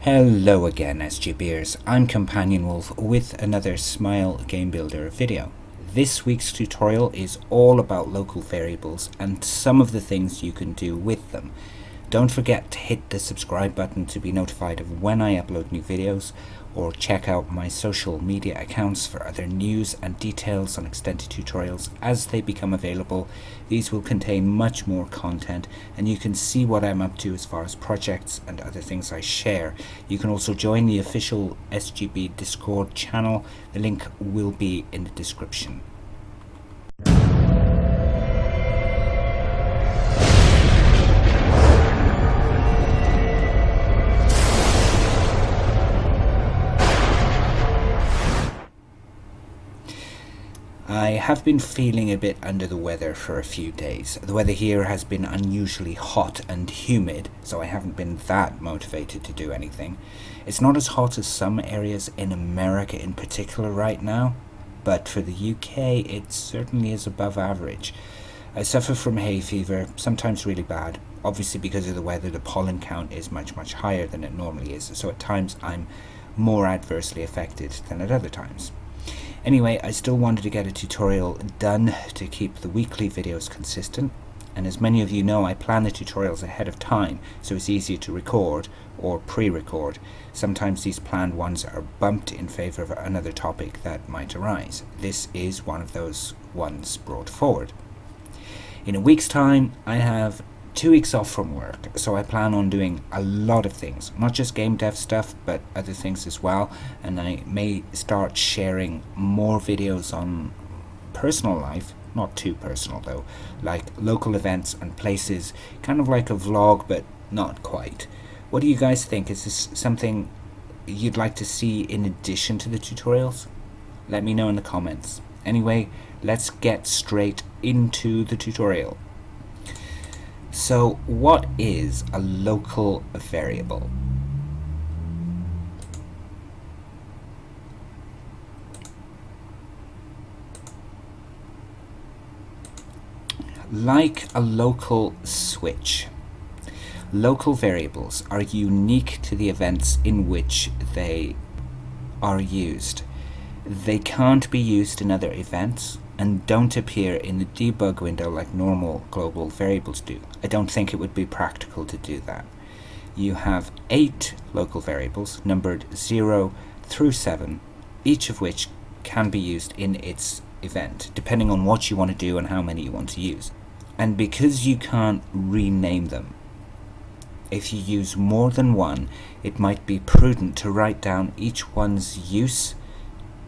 Hello again, SGBers. I'm Companion Wolf with another Smile Game Builder video. This week's tutorial is all about local variables and some of the things you can do with them. Don't forget to hit the subscribe button to be notified of when I upload new videos, or check out my social media accounts for other news and details on extended tutorials as they become available. These will contain much more content, and you can see what I'm up to as far as projects and other things I share. You can also join the official SGB Discord channel. The link will be in the description. I have been feeling a bit under the weather for a few days. The weather here has been unusually hot and humid, so I haven't been that motivated to do anything. It's not as hot as some areas in America in particular right now, but for the UK it certainly is above average. I suffer from hay fever, sometimes really bad. Obviously because of the weather, the pollen count is much higher than it normally is, so at times I'm more adversely affected than at other times. Anyway, I still wanted to get a tutorial done to keep the weekly videos consistent, and as many of you know, I plan the tutorials ahead of time so it's easier to record or pre-record. Sometimes these planned ones are bumped in favor of another topic that might arise. This is one of those ones brought forward. In a week's time, I have 2 weeks off from work, so I plan on doing a lot of things, not just game dev stuff but other things as well, and I may start sharing more videos on personal life, not too personal though, like local events and places, kind of like a vlog but not quite. What do you guys think? Is this something you'd like to see in addition to the tutorials? Let me know in the comments. Anyway, let's get straight into the tutorial. So, what is a local variable? Like a local switch, local variables are unique to the events in which they are used. They can't be used in other events and don't appear in the debug window like normal global variables do. I don't think it would be practical to do that. You have 8 local variables numbered 0 through 7, each of which can be used in its event, depending on what you want to do and how many you want to use. And because you can't rename them, if you use more than one, it might be prudent to write down each one's use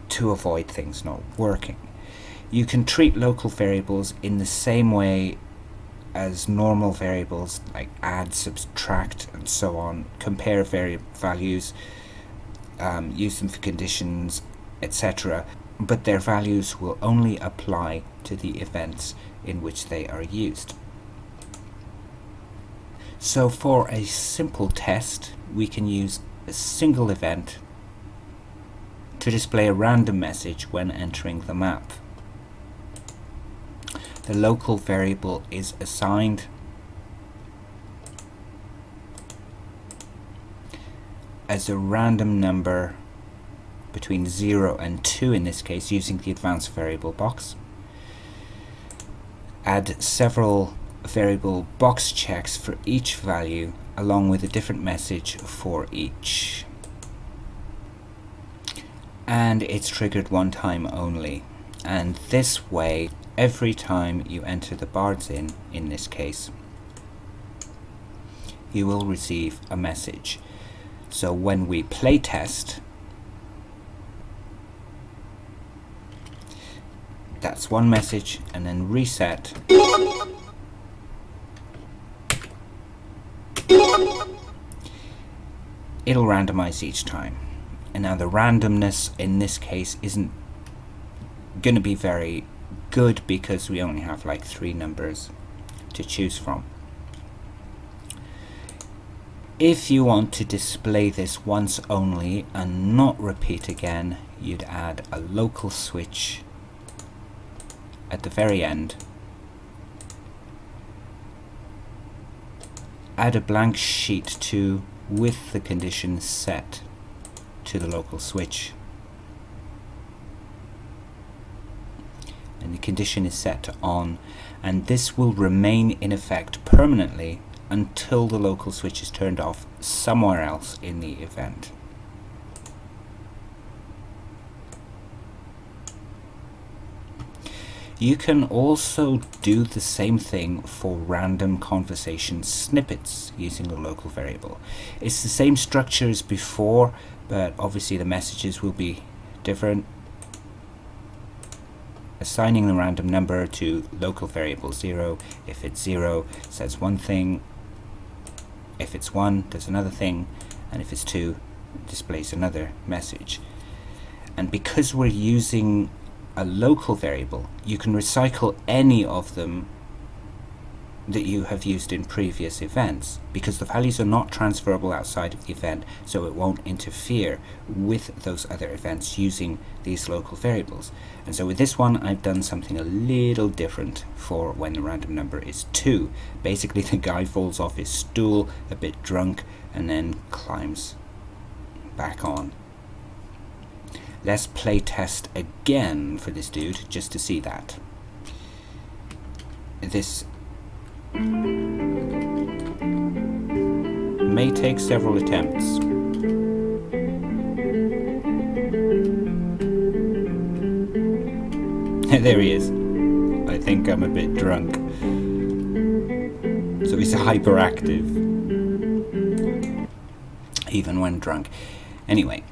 to avoid things not working. You can treat local variables in the same way as normal variables, like add, subtract, and so on. Compare values, use them for conditions, etc. But their values will only apply to the events in which they are used. So for a simple test, we can use a single event to display a random message when entering the map. The local variable is assigned as a random number between 0 and 2 in this case, using the advanced variable box. Add several variable box checks for each value along with a different message for each. And it's triggered one time only, and this way every time you enter the Bard's Inn, in this case, you will receive a message. So when we play test, that's one message, and then reset, it'll randomize each time. And now the randomness in this case isn't going to be very good because we only have like 3 numbers to choose from. If you want to display this once only and not repeat again, you'd add a local switch at the very end. Add a blank sheet to with the condition set to the local switch. And the condition is set to on, and this will remain in effect permanently until the local switch is turned off somewhere else in the event. You can also do the same thing for random conversation snippets using a local variable. It's the same structure as before, but obviously the messages will be different. Assigning the random number to local variable 0. If it's 0, it says one thing. If it's 1, does another thing. And if it's 2, it displays another message. And because we're using a local variable, you can recycle any of them that you have used in previous events, because the values are not transferable outside of the event, so it won't interfere with those other events using these local variables. And so with this one, I've done something a little different for when the random number is 2. Basically, the guy falls off his stool a bit drunk and then climbs back on. Let's play test again for this dude just to see that. This may take several attempts. There he is. I think I'm a bit drunk. So he's hyperactive, even when drunk. Anyway,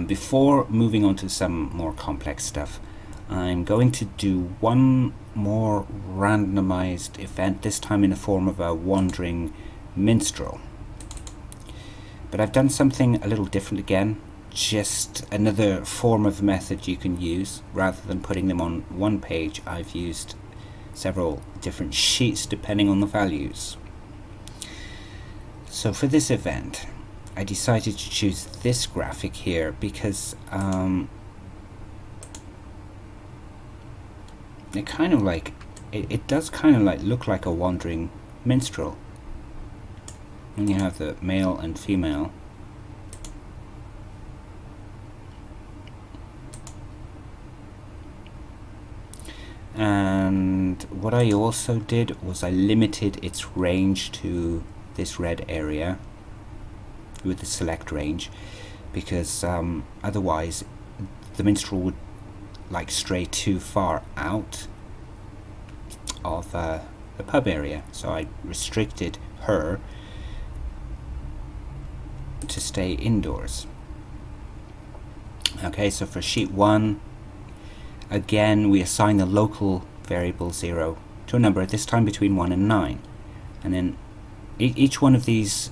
before moving on to some more complex stuff, I'm going to do one more randomized event, this time in the form of a wandering minstrel. But I've done something a little different again, just another form of method you can use. Rather than putting them on one page, I've used several different sheets depending on the values. So for this event, I decided to choose this graphic here because it kind of like it does kind of like look like a wandering minstrel. And you have the male and female. And what I also did was I limited its range to this red area with the select range, because otherwise the minstrel would like stray too far out of the pub area. So I restricted her to stay indoors. Okay, so for sheet 1, again we assign the local variable 0 to a number, this time between 1 and 9. And then each one of these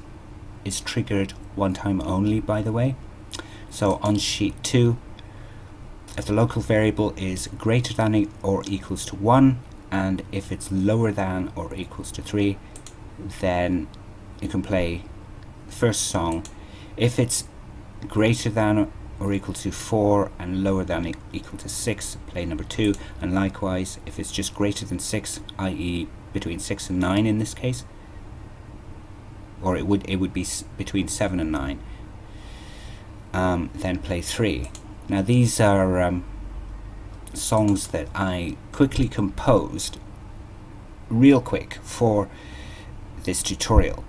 is triggered one time only, by the way. So on sheet 2, if the local variable is greater than or equals to 1, and if it's lower than or equals to 3, then you can play the first song. If it's greater than or equal to 4 and lower than or equal to 6, play number 2. And likewise, if it's just greater than 6, i.e. between 6 and 9 in this case, or it would be between 7 and 9, then play 3. Now these are songs that I quickly composed real quick for this tutorial.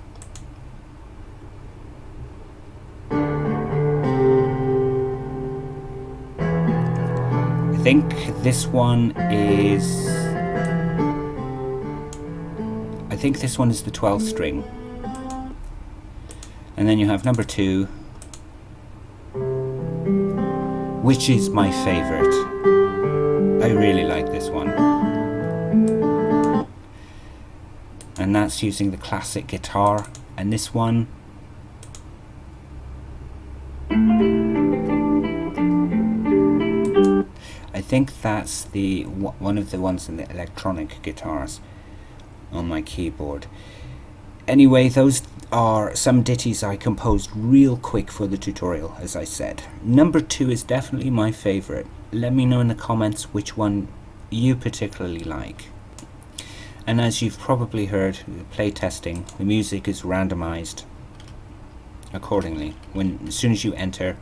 I think this one is the 12th string. And then you have number 2, which is my favorite. I really like this one. And that's using the classic guitar. And this one, I think that's the one of the ones in the electronic guitars on my keyboard. Anyway, those are some ditties I composed real quick for the tutorial, as I said. Number 2 is definitely my favorite. Let me know in the comments which one you particularly like. And as you've probably heard, play testing, the music is randomized accordingly. As soon as you enter,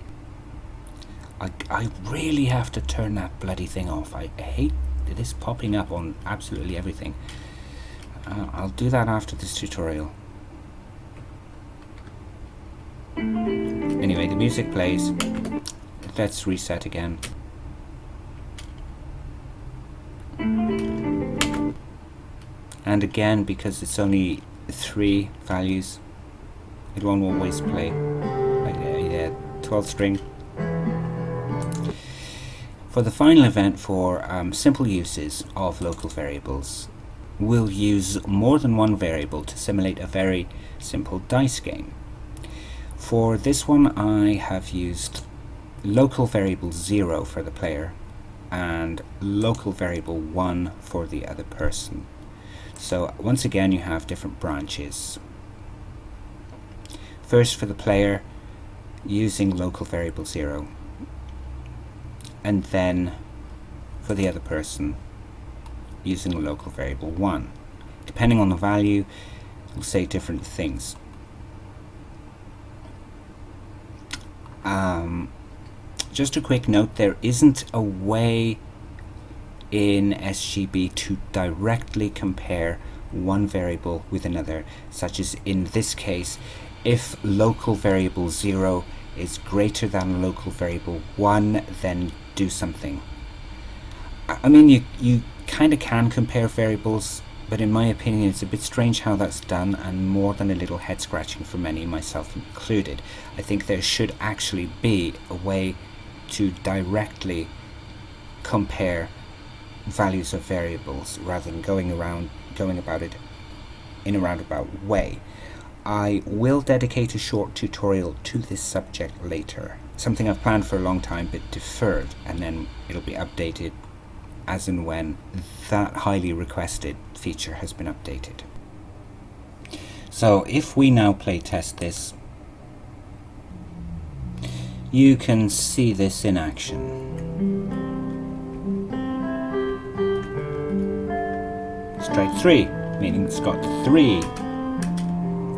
I really have to turn that bloody thing off. I hate this popping up on absolutely everything. I'll do that after this tutorial. Anyway, the music plays. Let's reset again. And again, because it's only 3 values, it won't always play. Like, 12 string. For the final event for simple uses of local variables, we'll use more than one variable to simulate a very simple dice game. For this one, I have used local variable 0 for the player and local variable 1 for the other person. So once again, you have different branches. First, for the player, using local variable 0, and then for the other person, using local variable 1. Depending on the value, it'll say different things. Just a quick note, there isn't a way in SGB to directly compare one variable with another, such as in this case, if local variable 0 is greater than local variable 1, then do something. I mean, you kind of can compare variables, but in my opinion it's a bit strange how that's done, and more than a little head scratching for many, myself included. I think there should actually be a way to directly compare values of variables rather than going about it in a roundabout way. I will dedicate a short tutorial to this subject later, something I've planned for a long time but deferred, and then it'll be updated as and when that highly requested feature has been updated. So if we now play test this, you can see this in action. Straight 3, meaning it's got 3.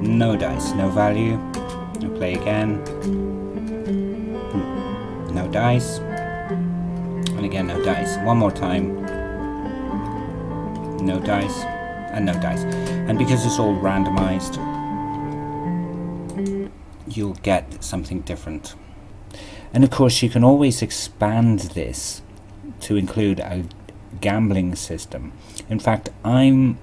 No dice, no value. I'll play again. No dice. And again, no dice. One more time. No dice. And no dice. And because it's all randomized, you'll get something different. And of course, you can always expand this to include a gambling system. In fact, I'm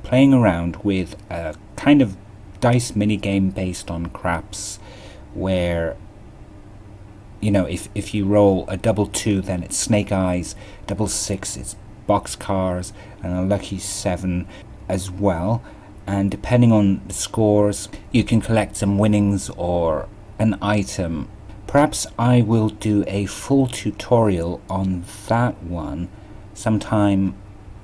playing around with a kind of dice minigame based on craps, where, you know, if you roll a double 2, then it's snake eyes, double 6 it's box cars, and a lucky 7 as well. And depending on the scores, you can collect some winnings or an item. Perhaps I will do a full tutorial on that one sometime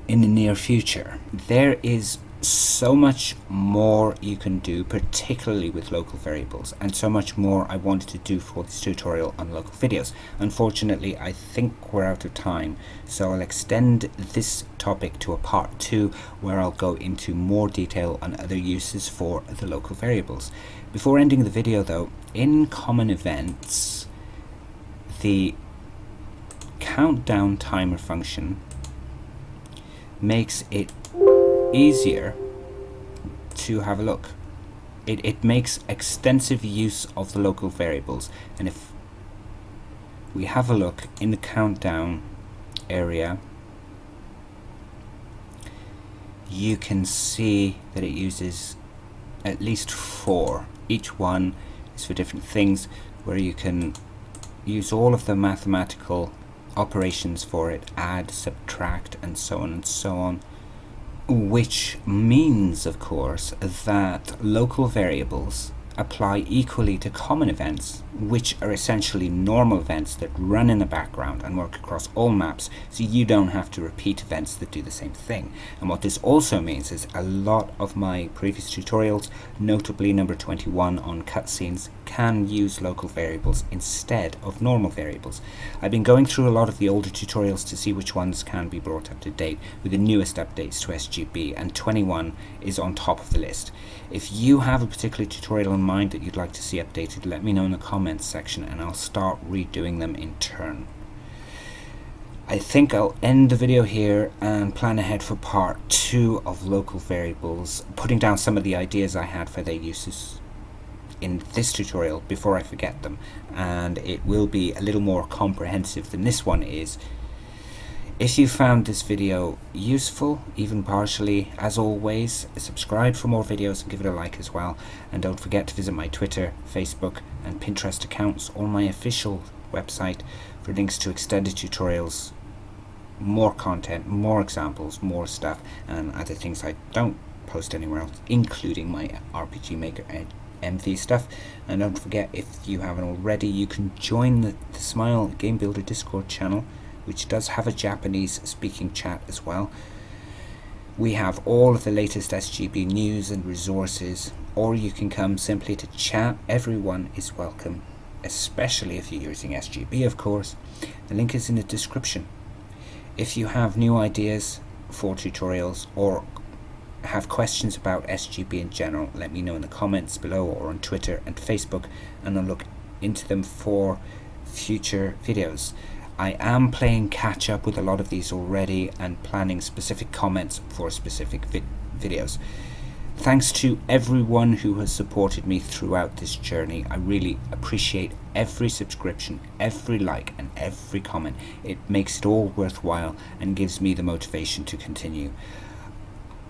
in the near future. There is so much more you can do, particularly with local variables, and so much more I wanted to do for this tutorial on local videos. Unfortunately, I think we're out of time, so I'll extend this topic to a part 2 where I'll go into more detail on other uses for the local variables. Before ending the video though, in common events, the countdown timer function makes it easier to have a look. It makes extensive use of the local variables, and if we have a look in the countdown area, you can see that it uses at least 4. Each one is for different things, where you can use all of the mathematical operations for it, add, subtract, and so on and so on. Which means, of course, that local variables apply equally to common events, which are essentially normal events that run in the background and work across all maps, so you don't have to repeat events that do the same thing. And what this also means is a lot of my previous tutorials, notably number 21 on cutscenes, can use local variables instead of normal variables. I've been going through a lot of the older tutorials to see which ones can be brought up to date with the newest updates to SGB, and 21 is on top of the list. If you have a particular tutorial in mind that you'd like to see updated, let me know in the comments section and I'll start redoing them in turn. I think I'll end the video here and plan ahead for part 2 of local variables, putting down some of the ideas I had for their uses in this tutorial before I forget them, and it will be a little more comprehensive than this one is. If you found this video useful, even partially, as always, subscribe for more videos and give it a like as well, and don't forget to visit my Twitter, Facebook and Pinterest accounts or my official website for links to extended tutorials, more content, more examples, more stuff, and other things I don't post anywhere else, including my RPG Maker MV stuff. And don't forget, if you haven't already, you can join the Smile Game Builder Discord channel, which does have a Japanese speaking chat as well. We have all of the latest SGB news and resources, or you can come simply to chat. Everyone is welcome, especially if you're using SGB, of course. The link is in the description. If you have new ideas for tutorials or have questions about SGB in general, let me know in the comments below or on Twitter and Facebook, and I'll look into them for future videos. I am playing catch up with a lot of these already and planning specific comments for specific videos. Thanks to everyone who has supported me throughout this journey. I really appreciate every subscription, every like and every comment. It makes it all worthwhile and gives me the motivation to continue.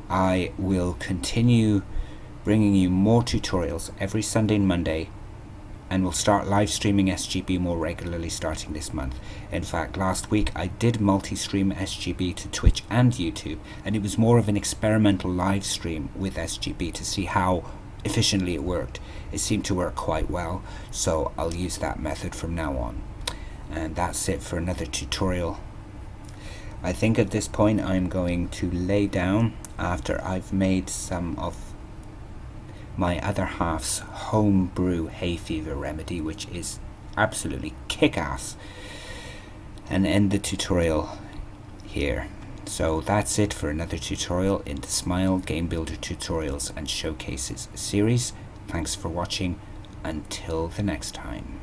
I will continue bringing you more tutorials every Sunday and Monday, and we'll start live streaming SGB more regularly starting this month. In fact, last week I did multi-stream SGB to Twitch and YouTube, and it was more of an experimental live stream with SGB to see how efficiently it worked. It seemed to work quite well, so I'll use that method from now on. And that's it for another tutorial. I think at this point I'm going to lay down after I've made some of my other half's homebrew hay fever remedy, which is absolutely kick-ass, and end the tutorial here. So that's it for another tutorial in the Smile Game Builder Tutorials and Showcases series. Thanks for watching. Until the next time.